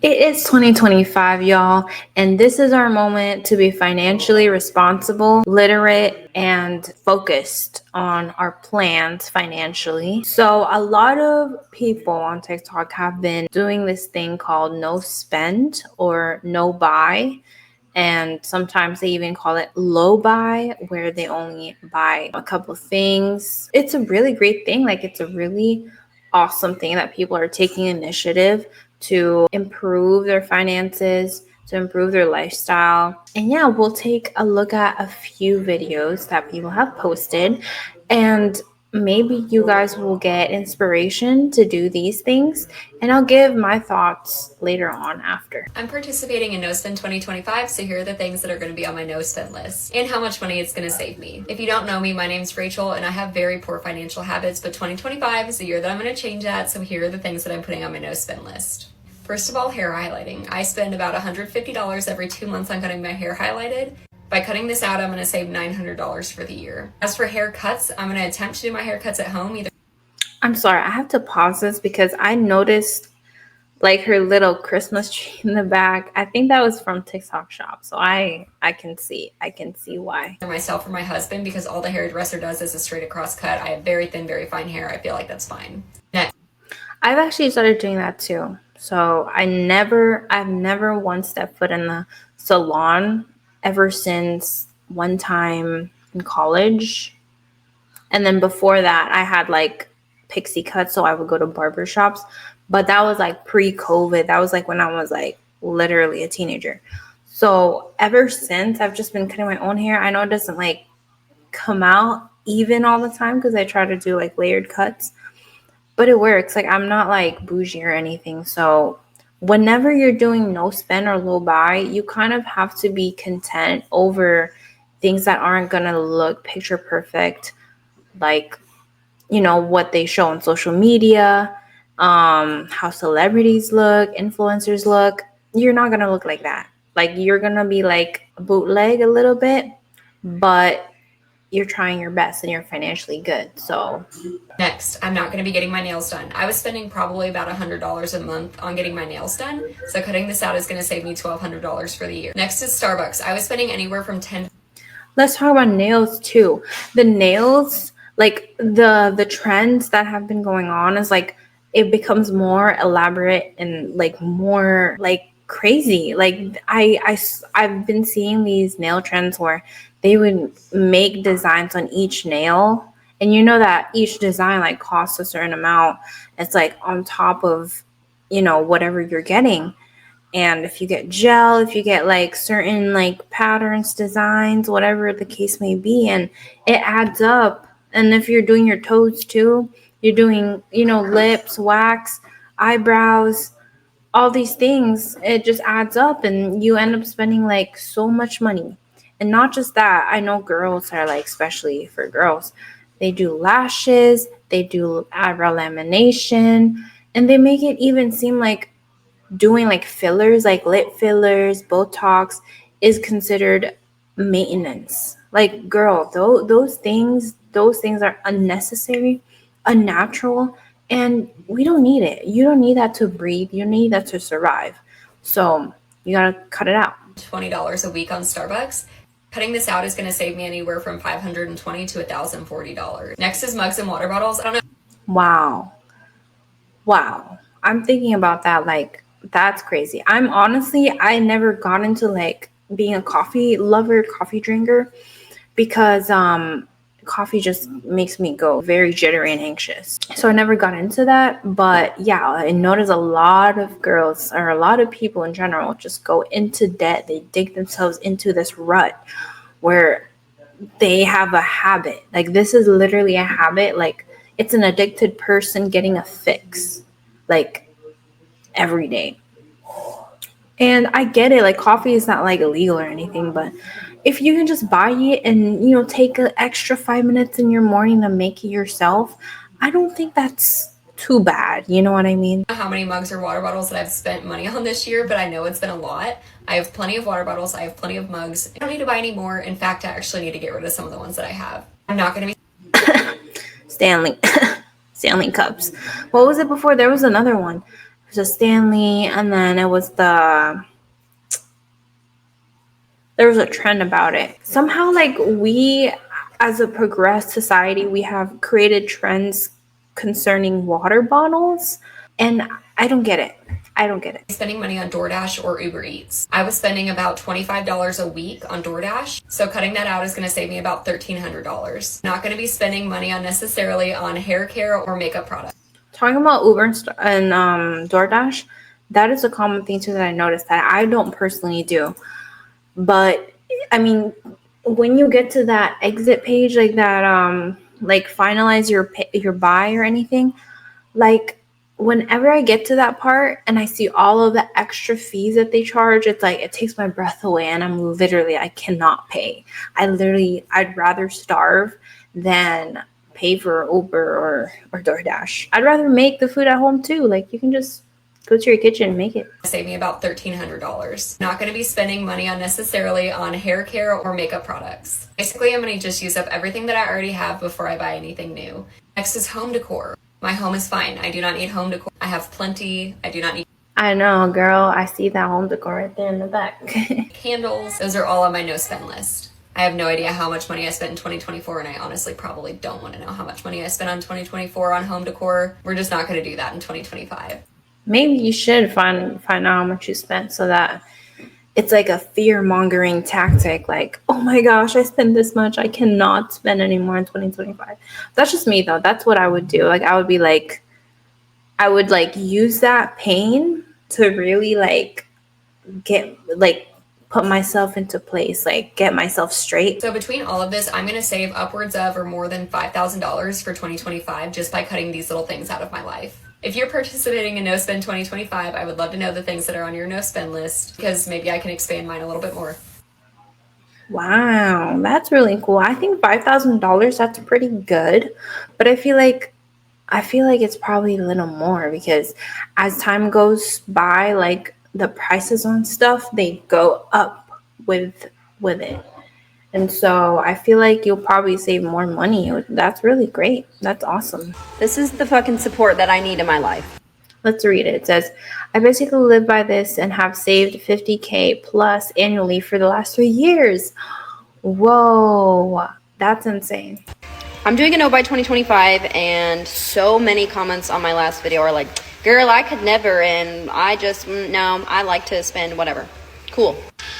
It is 2025, y'all, and this is our moment to be financially responsible, literate, and focused on our plans financially. So, a lot of people on TikTok have been doing this thing called no spend or no buy. And sometimes they even call it low buy, where they only buy a couple things. It's a really great thing. Like, it's a really awesome thing that people are taking initiative to improve their finances, to improve their lifestyle. And yeah, we'll take a look at a few videos that people have posted, and maybe you guys will get inspiration to do these things, and I'll give my thoughts later on after. I'm participating in No Spend 2025, so here are the things that are going to be on my no spend list and how much money it's going to save me. If you don't know me, my name's Rachel and I have very poor financial habits, but 2025 is the year that I'm going to change that, so here are the things that I'm putting on my no spend list. First of all, hair highlighting. I spend about $150 every 2 months on getting my hair highlighted. By cutting this out, I'm going to save $900 for the year. As for haircuts, I'm going to attempt to do my haircuts at home. I'm sorry, I have to pause this because I noticed like her little Christmas tree in the back. I think that was from TikTok shop. So I can see why. Myself or my husband, because all the hairdresser does is a straight across cut. I have very thin, very fine hair. I feel like that's fine. Next, I've actually started doing that too. So I've never once stepped foot in the salon ever since one time in college. And then before that, I had like pixie cuts, so I would go to barber shops. But that was like pre-COVID. That was like when I was like literally a teenager. So ever since, I've just been cutting my own hair. I know it doesn't like come out even all the time because I try to do like layered cuts, but it works. Like, I'm not like bougie or anything. So whenever you're doing no spend or low buy, you kind of have to be content over things that aren't gonna look picture perfect, like, you know, what they show on social media, how celebrities look, influencers look. You're not gonna look like that. Like, you're gonna be like bootleg a little bit, but you're trying your best and you're financially good. So next, I'm not going to be getting my nails done. I was spending probably about $100 a month on getting my nails done, so cutting this out is going to save me $1,200 for the year. Next is Starbucks. I was spending anywhere from $10. Let's talk about nails too. The nails, like the trends that have been going on is like it becomes more elaborate and like more like crazy. Like I've been seeing these nail trends where they would make designs on each nail, and you know that each design like costs a certain amount. It's like on top of, you know, whatever you're getting. And if you get gel, if you get like certain like patterns, designs, whatever the case may be, and it adds up. And if you're doing your toes too, you're doing, you know, lips, wax, eyebrows, all these things, it just adds up and you end up spending like so much money. And not just that, I know girls are like, especially for girls, they do lashes, they do eyebrow lamination, and they make it even seem like doing like fillers, like lip fillers, Botox is considered maintenance. Like, girl, those things are unnecessary, unnatural, and we don't need it. You don't need that to breathe. You need that to survive. So you gotta cut it out. $20 a week on Starbucks. Cutting this out is going to save me anywhere from $520 to $1,040. Next is mugs and water bottles. I don't know. Wow. I'm thinking about that. Like, that's crazy. I never got into like being a coffee lover, coffee drinker, because coffee just makes me go very jittery and anxious. So I never got into that. But yeah, I notice a lot of girls, or a lot of people in general, just go into debt. They dig themselves into this rut where they have a habit. Like, this is literally a habit. Like, it's an addicted person getting a fix, like, every day. And I get it, like, coffee is not like illegal or anything, but if you can just buy it and, you know, take an extra 5 minutes in your morning to make it yourself, I don't think that's too bad. You know what I mean? How many mugs or water bottles that I've spent money on this year, but I know it's been a lot. I have plenty of water bottles. I have plenty of mugs. I don't need to buy any more. In fact, I actually need to get rid of some of the ones that I have. I'm not going to be Stanley Stanley cups. What was it before? There was another one. was a Stanley, and then it was there was a trend about it. Somehow, like, we, as a progressed society, we have created trends concerning water bottles, and I don't get it. I don't get it. Spending money on DoorDash or Uber Eats. I was spending about $25 a week on DoorDash, so cutting that out is going to save me about $1,300. Not going to be spending money unnecessarily on hair care or makeup products. Talking about Uber and DoorDash, that is a common thing too that I noticed that I don't personally do. But I mean, when you get to that exit page, like that, like finalize your buy or anything, like whenever I get to that part and I see all of the extra fees that they charge, it's like it takes my breath away, and I cannot pay. I'd rather starve than pay for Uber or DoorDash. I'd rather make the food at home too. Like, you can just go to your kitchen and make it. Save me about $1,300. Not going to be spending money unnecessarily on hair care or makeup products. Basically, I'm going to just use up everything that I already have before I buy anything new. Next is home decor. My home is fine. I do not need home decor. I have plenty. I do not need. I know, girl. I see that home decor right there in the back. Candles. Those are all on my no spend list. I have no idea how much money I spent in 2024, and I honestly probably don't want to know how much money I spent on 2024 on home decor. We're just not going to do that in 2025. Maybe you should find out how much you spent, so that it's like a fear-mongering tactic. Like, oh my gosh, I spent this much. I cannot spend anymore in 2025. That's just me, though. That's what I would do. Like, I would use that pain to really put myself into place, like get myself straight. So between all of this, I'm going to save upwards of or more than $5,000 for 2025 just by cutting these little things out of my life. If you're participating in No Spend 2025, I would love to know the things that are on your no spend list, because maybe I can expand mine a little bit more. Wow, that's really cool. I think $5,000, that's pretty good, but I feel like it's probably a little more, because as time goes by, like the prices on stuff, they go up with it. And so I feel like you'll probably save more money. That's really great. That's awesome. This is the fucking support that I need in my life. Let's read it. It says, I basically live by this and have saved $50K plus annually for the last 3 years. Whoa, that's insane. I'm doing a no by 2025, and so many comments on my last video are like, girl, I could never, and I just, no, I like to spend whatever. Cool.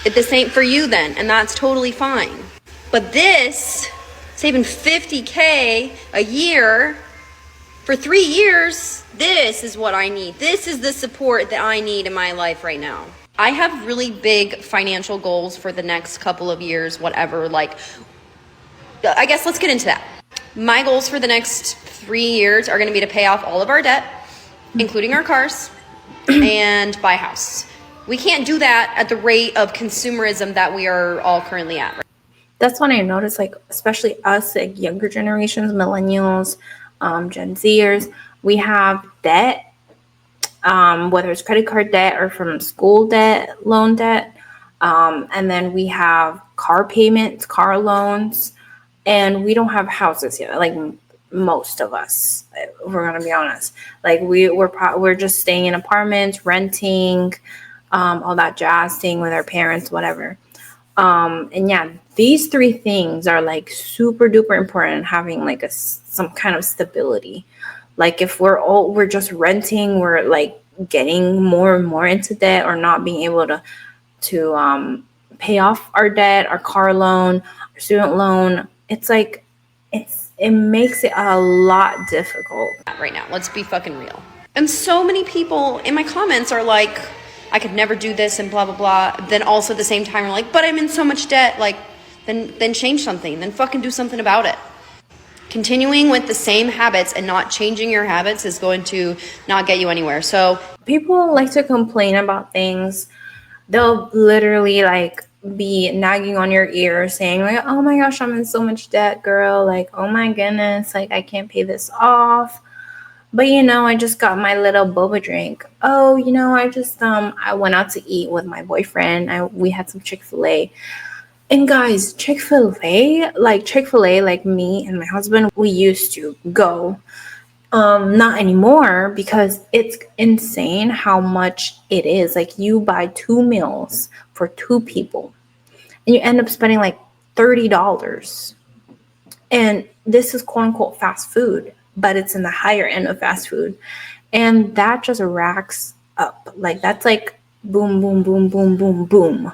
If this ain't for you then, and that's totally fine. But this, saving $50K a year for 3 years, this is what I need. This is the support that I need in my life right now. I have really big financial goals for the next couple of years, whatever. Like, I guess let's get into that. My goals for the next 3 years are going to be to pay off all of our debt, including our cars, and buy a house. We can't do that at the rate of consumerism that we are all currently at. That's when I noticed, like, especially us, like younger generations, millennials, Gen Zers, we have debt, whether it's credit card debt or from school debt, loan debt. And then we have car payments, car loans, and we don't have houses yet. Like most of us, if we're gonna be honest. Like we're just staying in apartments, renting, all that jazz, staying with our parents, whatever. And yeah, these 3 things are like super duper important, having like some kind of stability. Like if we're just renting, we're like getting more and more into debt, or not being able to pay off our debt, our car loan, our student loan. It's like it makes it a lot difficult Right now, let's be fucking real. And so many people in my comments are like, I could never do this and blah, blah, blah. Then also at the same time, we're like, but I'm in so much debt. Like, then change something. Then fucking do something about it. Continuing with the same habits and not changing your habits is going to not get you anywhere. So people like to complain about things. They'll literally like be nagging on your ear saying like, oh my gosh, I'm in so much debt, girl. Like, oh my goodness, like I can't pay this off. But I just got my little boba drink. Oh, I just I went out to eat with my boyfriend. We had some Chick-fil-A. And guys, Chick-fil-A, like me and my husband, we used to go Not anymore, because it's insane how much it is. Like, you buy 2 meals for 2 people and you end up spending like $30. And this is quote unquote fast food, but it's in the higher end of fast food. And that just racks up. Like, that's like boom, boom, boom, boom, boom, boom.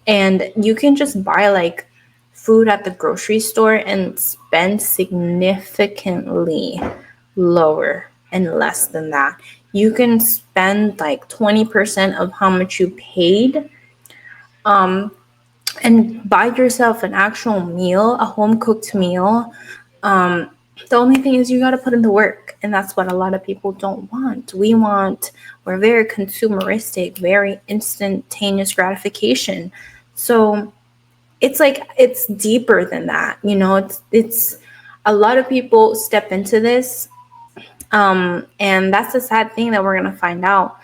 And you can just buy like food at the grocery store and spend significantly lower and less than that. You can spend like 20% of how much you paid, and buy yourself an actual meal, a home cooked meal. The only thing is you got to put in the work, and that's what a lot of people don't want. We're very consumeristic, very instantaneous gratification. So it's like, it's deeper than that. It's a lot of people step into this, and that's the sad thing that we're going to find out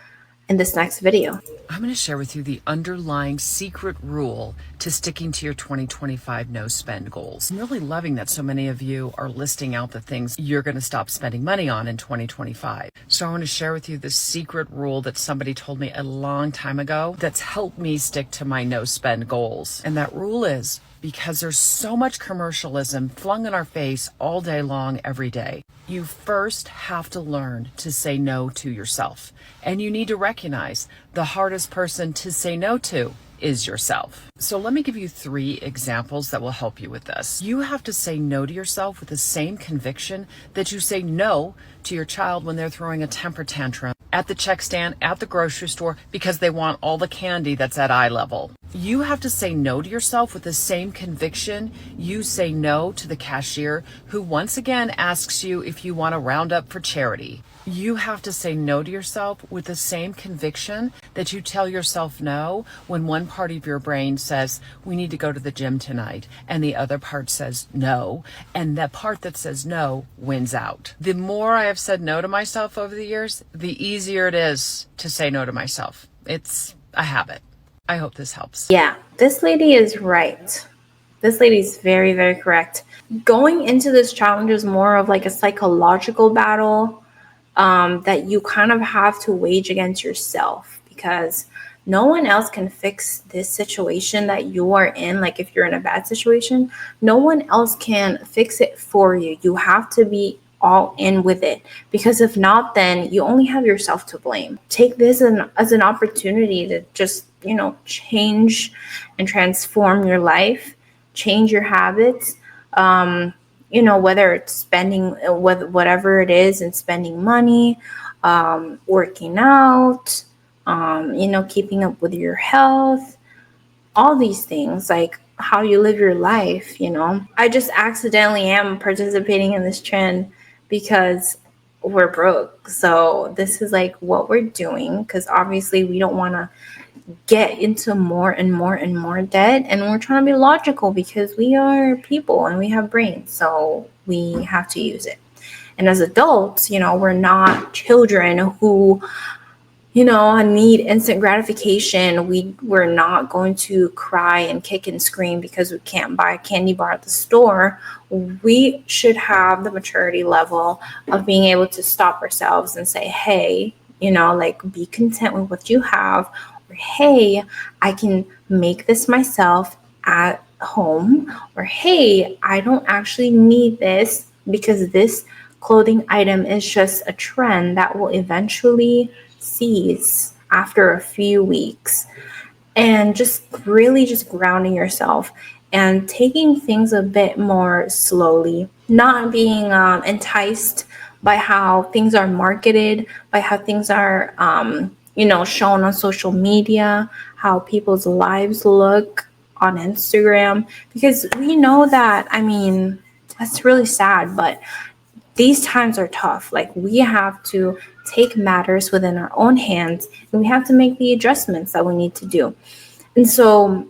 in this next video. I'm going to share with you the underlying secret rule to sticking to your 2025 no spend goals. I'm really loving that so many of you are listing out the things you're going to stop spending money on in 2025. So I want to share with you the secret rule that somebody told me a long time ago that's helped me stick to my no spend goals. And that rule is, because there's so much commercialism flung in our face all day long, every day, you first have to learn to say no to yourself. And you need to recognize the hardest person to say no to is yourself. So let me give you 3 examples that will help you with this. You have to say no to yourself with the same conviction that you say no to your child when they're throwing a temper tantrum at the check stand, at the grocery store, because they want all the candy that's at eye level. You have to say no to yourself with the same conviction you say no to the cashier who once again asks you if you want to round up for charity. You have to say no to yourself with the same conviction that you tell yourself no when one part of your brain says, we need to go to the gym tonight, and the other part says no, and that part that says no wins out. The more I have said no to myself over the years, the easier it is to say no to myself. It's a habit. I hope this helps. Yeah, this lady is right. This lady's very, very correct. Going into this challenge is more of like a psychological battle that you kind of have to wage against yourself, because no one else can fix this situation that you are in. Like, if you're in a bad situation, no one else can fix it for you. You have to be all in with it, because if not, then you only have yourself to blame. Take this as an opportunity to just, change and transform your life, change your habits. Whether it's spending, whatever it is, and spending money, working out, keeping up with your health, all these things, like how you live your life. I just accidentally am participating in this trend because we're broke. So this is like what we're doing, because obviously we don't want to get into more and more and more debt, and we're trying to be logical because we are people and we have brains, so we have to use it. And as adults, we're not children who need instant gratification. We're not going to cry and kick and scream because we can't buy a candy bar at the store. We should have the maturity level of being able to stop ourselves and say, hey, be content with what you have. Or, hey, I can make this myself at home. Or, hey, I don't actually need this because this clothing item is just a trend that will eventually cease after a few weeks. And just really just grounding yourself and taking things a bit more slowly, not being enticed by how things are marketed, by how things are shown on social media, how people's lives look on Instagram, because we know that, that's really sad, but these times are tough. Like, we have to take matters within our own hands, and we have to make the adjustments that we need to do. And so,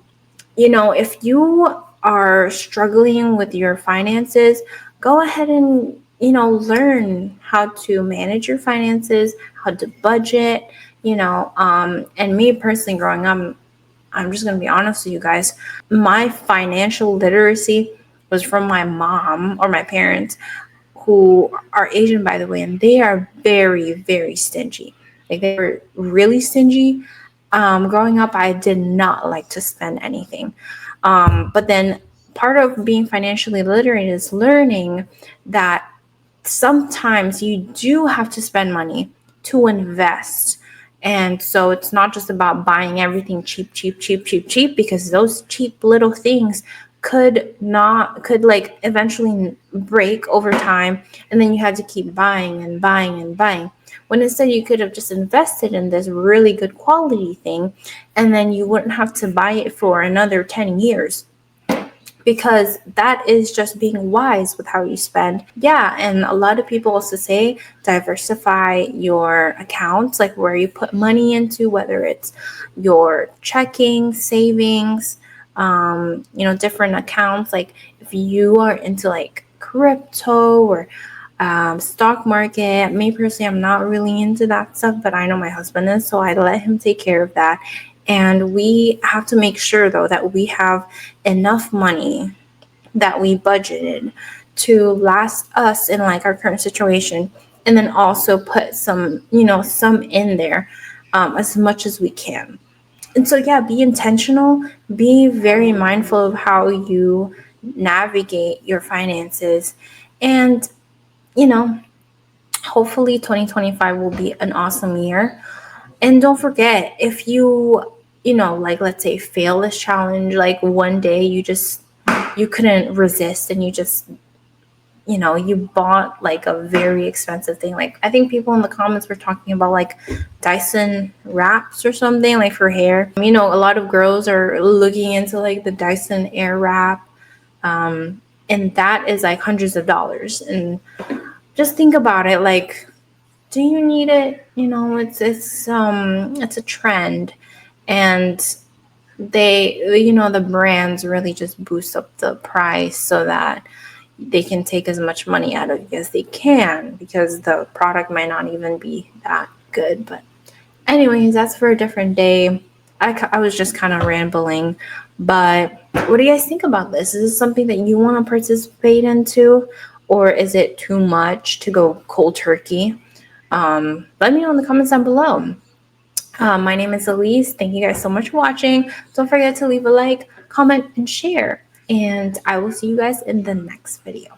if you are struggling with your finances, go ahead and, learn how to manage your finances, how to budget, and me personally growing up, I'm just going to be honest with you guys, my financial literacy was from my mom or my parents, who are Asian, by the way, and they are very, very stingy. Like, they were really stingy. Growing up, I did not like to spend anything. But then part of being financially literate is learning that sometimes you do have to spend money to invest. And so it's not just about buying everything cheap, cheap, cheap, cheap, cheap, because those cheap little things could like eventually break over time, and then you had to keep buying and buying and buying, when instead you could have just invested in this really good quality thing, and then you wouldn't have to buy it for another 10 years, because that is just being wise with how you spend. Yeah, and a lot of people also say diversify your accounts, like where you put money into, whether it's your checking, savings, different accounts. Like if you are into like crypto or stock market. Me personally, I'm not really into that stuff, but I know my husband is, so I let him take care of that. And we have to make sure, though, that we have enough money that we budgeted to last us in like our current situation, and then also put some in there, as much as we can. And so, yeah, be intentional, be very mindful of how you navigate your finances. And, hopefully 2025 will be an awesome year. And don't forget, if like, let's say, fail this challenge, like one day you couldn't resist, and you bought like a very expensive thing. Like, I think people in the comments were talking about like Dyson wraps or something, like for hair. A lot of girls are looking into like the Dyson Air Wrap. And that is like hundreds of dollars. And just think about it, like, do you need it? It's a trend, and the brands really just boost up the price so that they can take as much money out of you as they can, because the product might not even be that good. But anyways, that's for a different day. I was just kind of rambling, but what do you guys think about this? Is this something that you want to participate into, or is it too much to go cold turkey? Let me know in the comments down below. My name is Elise. Thank you guys so much for watching. Don't forget to leave a like, comment, and share. And I will see you guys in the next video.